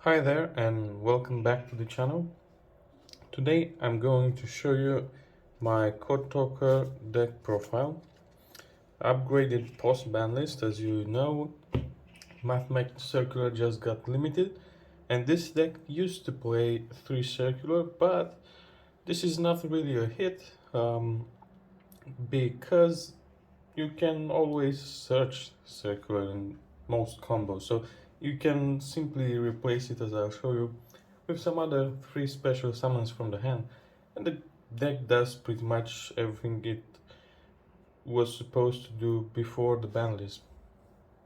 Hi there and welcome back to the channel. Today I'm going to show you my Code Talker deck profile. Upgraded post ban list. As you know, mathmech circular just got limited and this deck used to play 3 circular, but this is not really a hit because you can always search circular in most combos, so you can simply replace it, as I'll show you, with some other 3 special summons from the hand, and the deck does pretty much everything it was supposed to do before the ban list.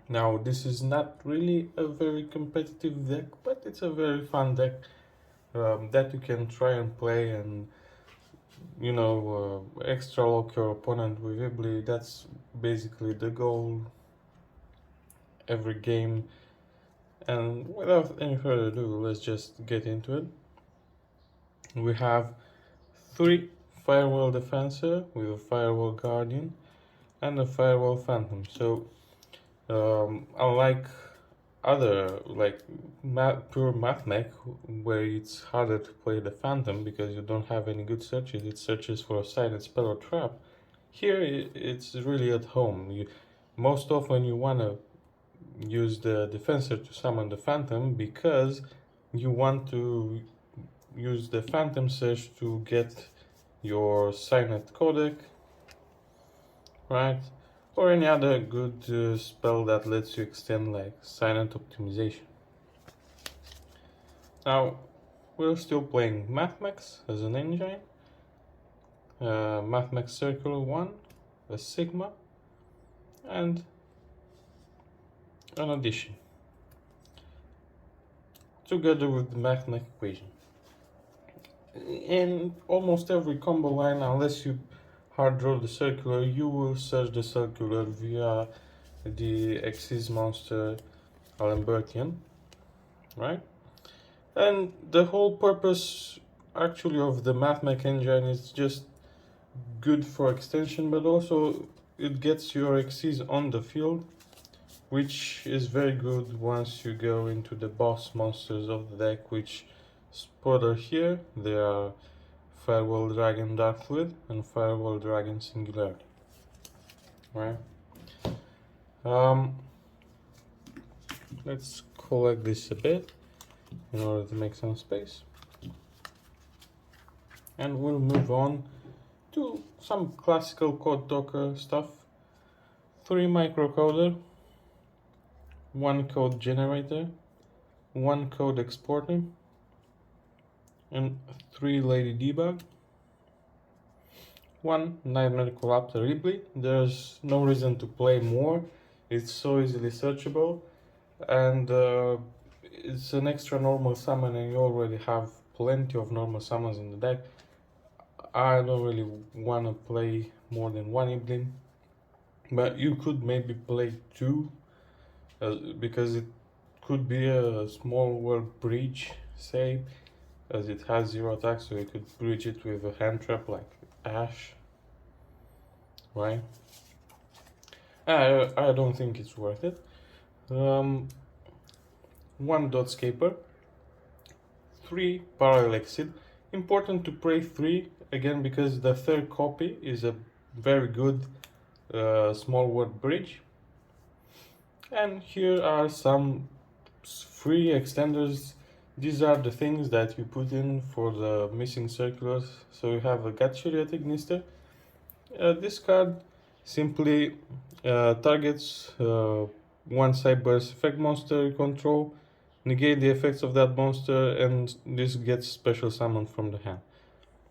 Now, this is not really a very competitive deck, but it's a very fun deck that you can try and play and extra lock your opponent with Ibli. That's basically the goal every game. And without any further ado, let's just get into it. We have 3 Firewall Defensor with a Firewall Guardian and a Firewall Phantom. So unlike other pure mathmech, where it's harder to play the Phantom because you don't have any good searches, it searches for a silent spell or trap. Here it's really at home. Most often you want to use the Defensor to summon the Phantom because you want to use the Phantom search to get your Signet Codec, right? Or any other good spell that lets you extend, like Silent Optimization. Now, we're still playing mathmech as an engine. mathmech Circular 1, a Sigma, and an addition, together with the mathmech equation. In almost every combo line, unless you hard draw the circular, you will search the circular via the Xyz monster Alembertian, right? And the whole purpose actually of the mathmech engine is just good for extension, but also it gets your Xyz on the field, which is very good once you go into the boss monsters of the deck, which spoiler here, they are Firewall Dragon Dark Fluid and Firewall Dragon Singularity, right? Let's collect this a bit in order to make some space, and we'll move on to some classical Code Talker stuff. 3 microcoder, 1 code generator, 1 code exporter, and 3 lady debug, 1 nightmare collapser Ripley. There's no reason to play more, it's so easily searchable, and it's an extra normal summon, and you already have plenty of normal summons in the deck. I don't really want to play more than 1 Iblin, but you could maybe play 2 because it could be a small world breach, say, as it has 0 attack, so you could breach it with a hand trap like Ash, right? I don't think it's worth it. 1 dot scaper, 3 parallel exit. Important to play 3 again because the 3rd copy is a very good small world bridge. And here are some free extenders. These are the things that you put in for the missing circulars. So you have a Gatchariot Ignister. This card simply targets 1 Cyberse effect monster you control, negate the effects of that monster, and this gets special summon from the hand.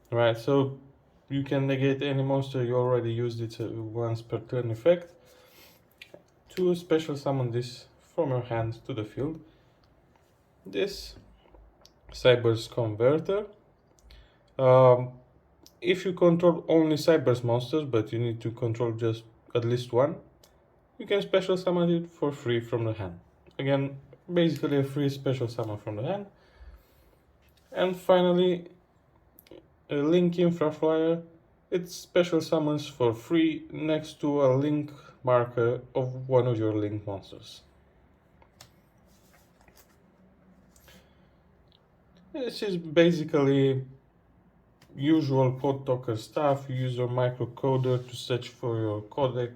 Right, so you can negate any monster you already used it once per turn effect to special summon this from your hand to the field. This Cyberse Converter. If you control only Cyberse monsters, but you need to control just at least 1, you can special summon it for free from the hand. Again, basically a free special summon from the hand. And finally, a Link Infraflyer. It special summons for free next to a link marker of one of your link monsters. This is basically usual code talker stuff. You use your microcoder to search for your codec.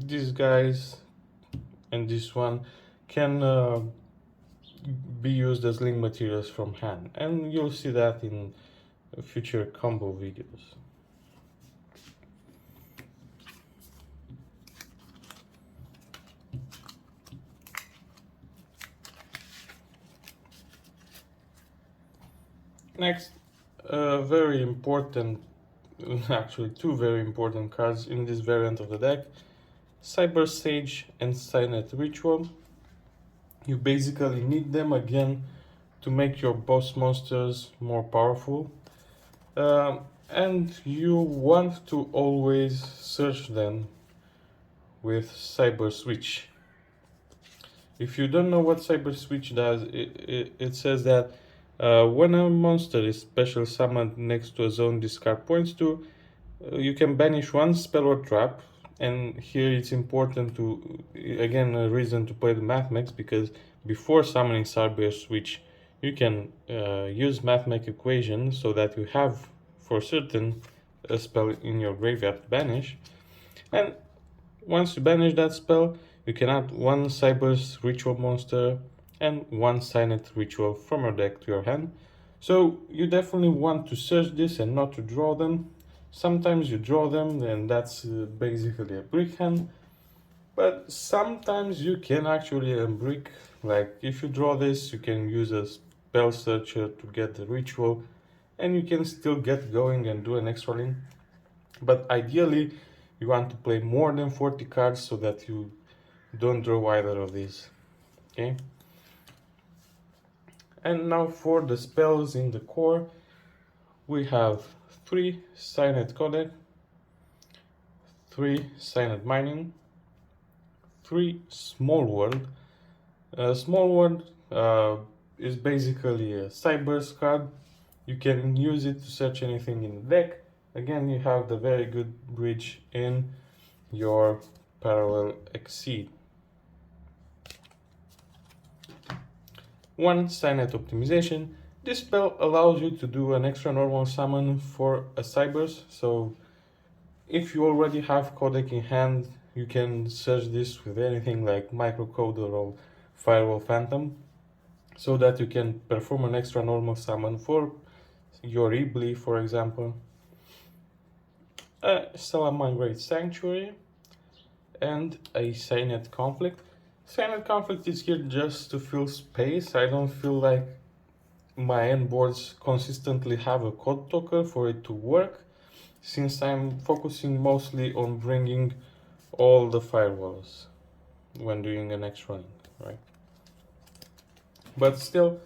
These guys and this one can be used as link materials from hand, and you'll see that in future combo videos. Next, very important, actually two very important cards in this variant of the deck, Cyberse Sage and Cynet Ritual. You basically need them again to make your boss monsters more powerful, and you want to always search them with Cyber Switch. If you don't know what Cyber Switch does, it says that when a monster is special summoned next to a zone this card points to, you can banish one spell or trap. And here it's important to, again, a reason to play the mathmech, because before summoning Cyber Switch, you can use mathmech equation so that you have for certain a spell in your graveyard to banish. And once you banish that spell, you can add one Cyberse Ritual monster and one Cynet Ritual from your deck to your hand. So you definitely want to search this and not to draw them. Sometimes you draw them and that's basically a brick hand. But sometimes you can actually unbrick. Like if you draw this, you can use a spell searcher to get the ritual, and you can still get going and do an extra link. But ideally, you want to play more than 40 cards so that you don't draw either of these. Okay. And now for the spells in the core, we have 3 Cynet Codec, 3 Cynet Mining, 3 Small World. Small World is basically a Cyberse card. You can use it to search anything in the deck. Again, you have the very good bridge in your Parallel Exceed. 1 Cynet Optimization. This spell allows you to do an extra normal summon for a Cyberse. So if you already have codec in hand, you can search this with anything like microcoder or Firewall Phantom, so that you can perform an extra normal summon for your Ibli, for example. A Salamangreat Sanctuary and a Cynet Conflict. Cynet Conflict is here just to fill space. I don't feel like my end boards consistently have a code talker for it to work, since I'm focusing mostly on bringing all the firewalls when doing an extra link, right? But still,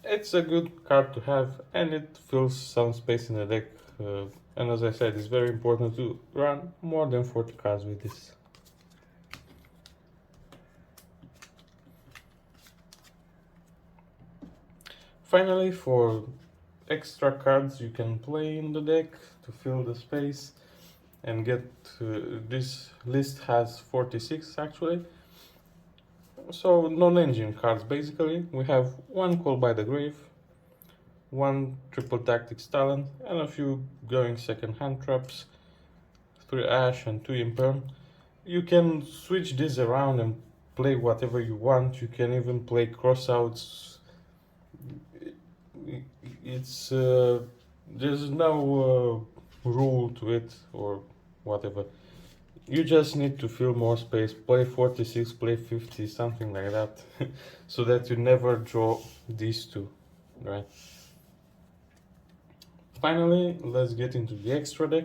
it's a good card to have, and it fills some space in the deck. And as I said, it's very important to run more than 40 cards with this. Finally, for extra cards you can play in the deck to fill the space and get this list has 46 actually. So non-engine cards basically. We have 1 Call by the Grave, 1 Triple Tactics Talent, and a few going second hand traps, 3 Ash and 2 Imperm. You can switch this around and play whatever you want. You can even play crossouts. It's there's no rule to it or whatever. You just need to fill more space, play 46, play 50, something like that, so that you never draw these two, right? Finally, let's get into the extra deck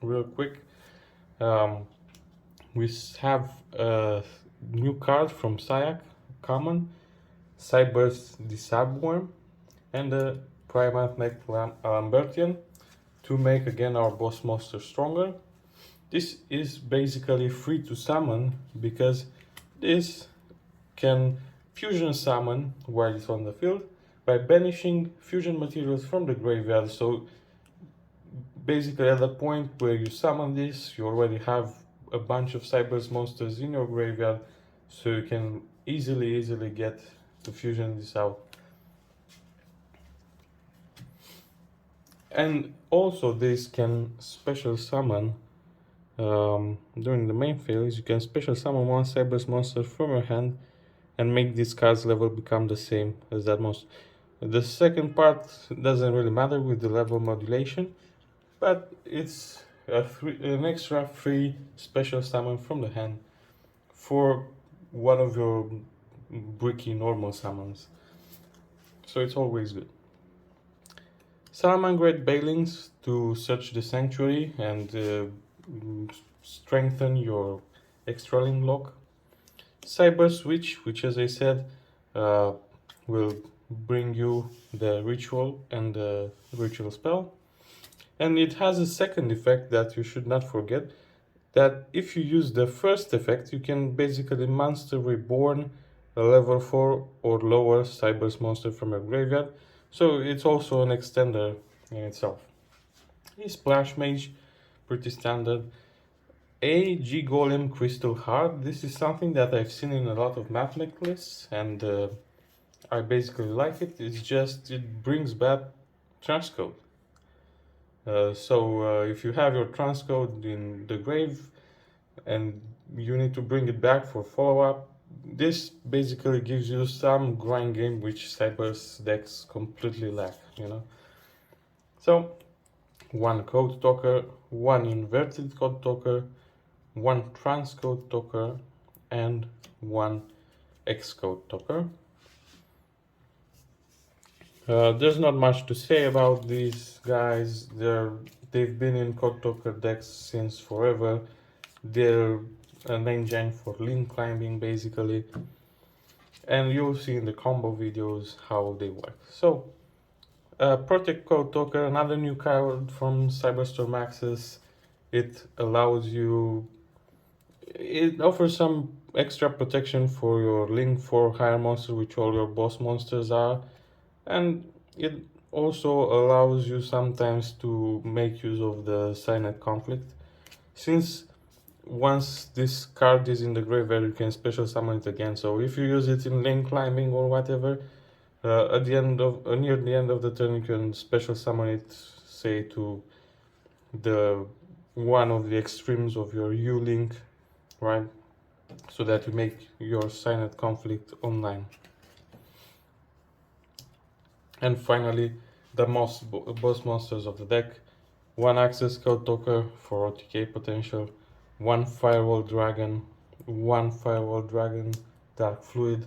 real quick. We have a new card from CYAC, common, Cyberse the Subworm, and the mathmech Lambertian to make again our boss monster stronger. This is basically free to summon because this can fusion summon while it's on the field by banishing fusion materials from the graveyard. So basically at the point where you summon this, you already have a bunch of Cyberse monsters in your graveyard, so you can easily get to fusion this out. And also this can special summon during the main phase. You can special summon one Cyberse monster from your hand and make this card's level become the same as that monster. The second part doesn't really matter with the level modulation, but it's an extra free special summon from the hand for one of your bricky normal summons. So it's always good. Salamangreat Bailings to search the sanctuary and strengthen your extra link lock. Cyber Switch, which as I said will bring you the ritual and the ritual spell. And it has a second effect that you should not forget, that if you use the first effect, you can basically monster reborn a level 4 or lower Cyberse monster from your graveyard. So it's also an extender in itself. A Splash Mage, pretty standard. A G-Golem Crystal Heart. This is something that I've seen in a lot of mathmech lists, and I basically like it. It's just, it brings back transcode. So if you have your transcode in the grave and you need to bring it back for follow-up, this basically gives you some grind game which Cyberse decks completely lack, you know. So, one code talker, one inverted code talker, one transcode talker, and one Xcode talker. There's not much to say about these guys. They've been in code talker decks since forever. They're an engine for link climbing basically, and you'll see in the combo videos how they work. So Protect Code Talker, another new card from Cyberstorm Access. It offers some extra protection for your link 4 higher monster, which all your boss monsters are, and it also allows you sometimes to make use of the Cynet conflict. Since once this card is in the graveyard, you can special summon it again. So if you use it in lane climbing or whatever, at the end of near the end of the turn, you can special summon it, say to the one of the extremes of your U-Link, right? So that you make your Cynet conflict online. And finally, the boss monsters of the deck: one Access Code Talker for OTK potential, one Firewall Dragon, one Firewall Dragon Dark Fluid,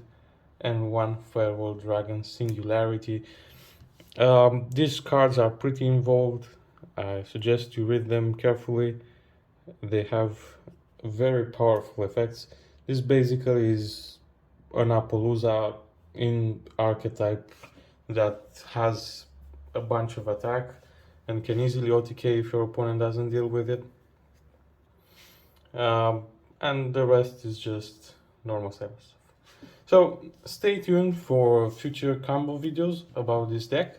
and one Firewall Dragon Singularity. These cards are pretty involved. I suggest you read them carefully. They have very powerful effects. This basically is an Appaloosa in archetype that has a bunch of attack and can easily OTK if your opponent doesn't deal with it. And the rest is just normal Cyber stuff. So stay tuned for future combo videos about this deck,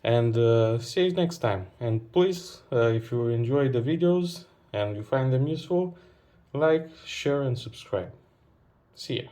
and see you next time. And please, if you enjoy the videos and you find them useful, like, share and subscribe. See ya.